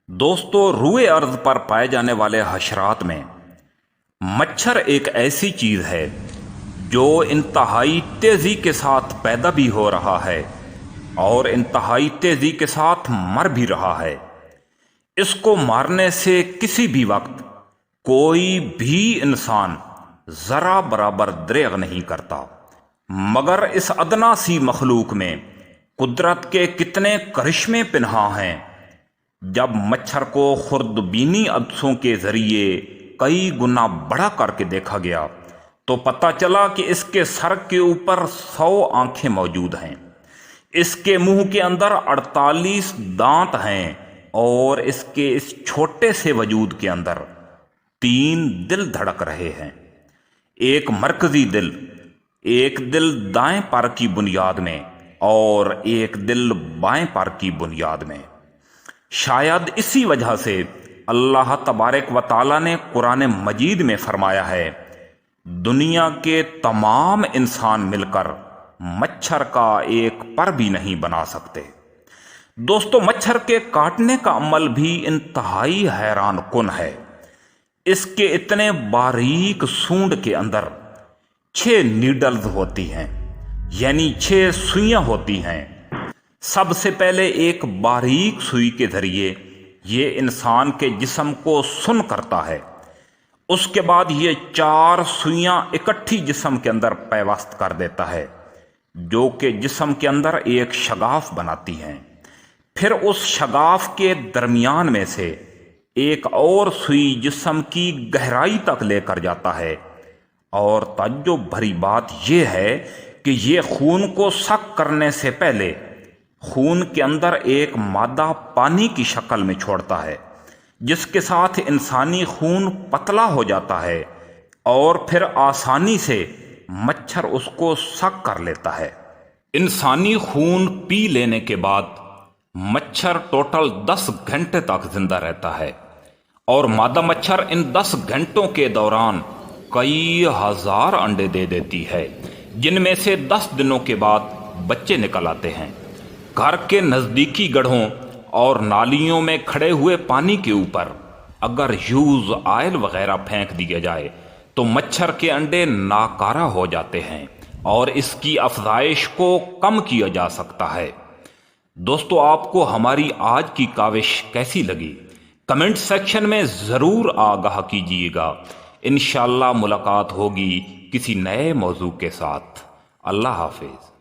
दोस्तों, रुए अर्ज पर पाए जाने वाले हशरात में मच्छर एक ऐसी चीज है जो इंतहाई तेजी के साथ पैदा भी हो रहा है और इंतहाई तेजी के साथ मर भी रहा है। इसको मारने से किसी भी वक्त कोई भी इंसान जरा बराबर दरेग नहीं करता, मगर इस अदना सी मखलूक में कुदरत के कितने करिश्मे पिन्हा हैं। जब मच्छर को खुर्दबीनी अदसों के जरिए कई गुना बड़ा करके देखा गया तो पता चला कि इसके सर के ऊपर 100 आंखें मौजूद हैं, इसके मुंह के अंदर 48 दांत हैं और इसके इस छोटे से वजूद के अंदर 3 दिल धड़क रहे हैं। एक मरकजी दिल, एक दिल दाएं पर की बुनियाद में और एक दिल बाएं पर की बुनियाद में। शायद इसी वजह से अल्लाह तबारक व ताला ने कुरान मजीद में फरमाया है, दुनिया के तमाम इंसान मिलकर मच्छर का एक पर भी नहीं बना सकते। दोस्तों, मच्छर के काटने का अमल भी इंतहाई हैरान कुन है। इसके इतने बारीक सूंड के अंदर 6 नीडल्स होती हैं, यानी 6 सुइयां होती हैं। सबसे पहले एक बारीक सुई के जरिए ये इंसान के जिस्म को सुन करता है। उसके बाद ये 4 सुइयां इकट्ठी जिस्म के अंदर पैवस्त कर देता है, जो कि जिस्म के अंदर एक शगाफ बनाती हैं। फिर उस शगाफ के दरमियान में से एक और सुई जिस्म की गहराई तक लेकर जाता है। और ताज्जुब भरी बात यह है कि ये खून को सक करने से पहले खून के अंदर एक मादा पानी की शक्ल में छोड़ता है, जिसके साथ इंसानी खून पतला हो जाता है और फिर आसानी से मच्छर उसको सक कर लेता है। इंसानी खून पी लेने के बाद मच्छर टोटल 10 घंटे तक जिंदा रहता है और मादा मच्छर इन 10 घंटों के दौरान कई हजार अंडे दे देती है, जिनमें से 10 दिनों के बाद बच्चे निकल आते हैं। घर के नज़दीकी गड्ढों और नालियों में खड़े हुए पानी के ऊपर अगर यूज ऑयल वगैरह फेंक दिया जाए तो मच्छर के अंडे नाकारा हो जाते हैं और इसकी अफजाइश को कम किया जा सकता है। दोस्तों, आपको हमारी आज की काविश कैसी लगी? कमेंट सेक्शन में ज़रूर आगाह कीजिएगा। इंशाअल्लाह मुलाकात होगी किसी नए मौजू के साथ। अल्लाह हाफिज।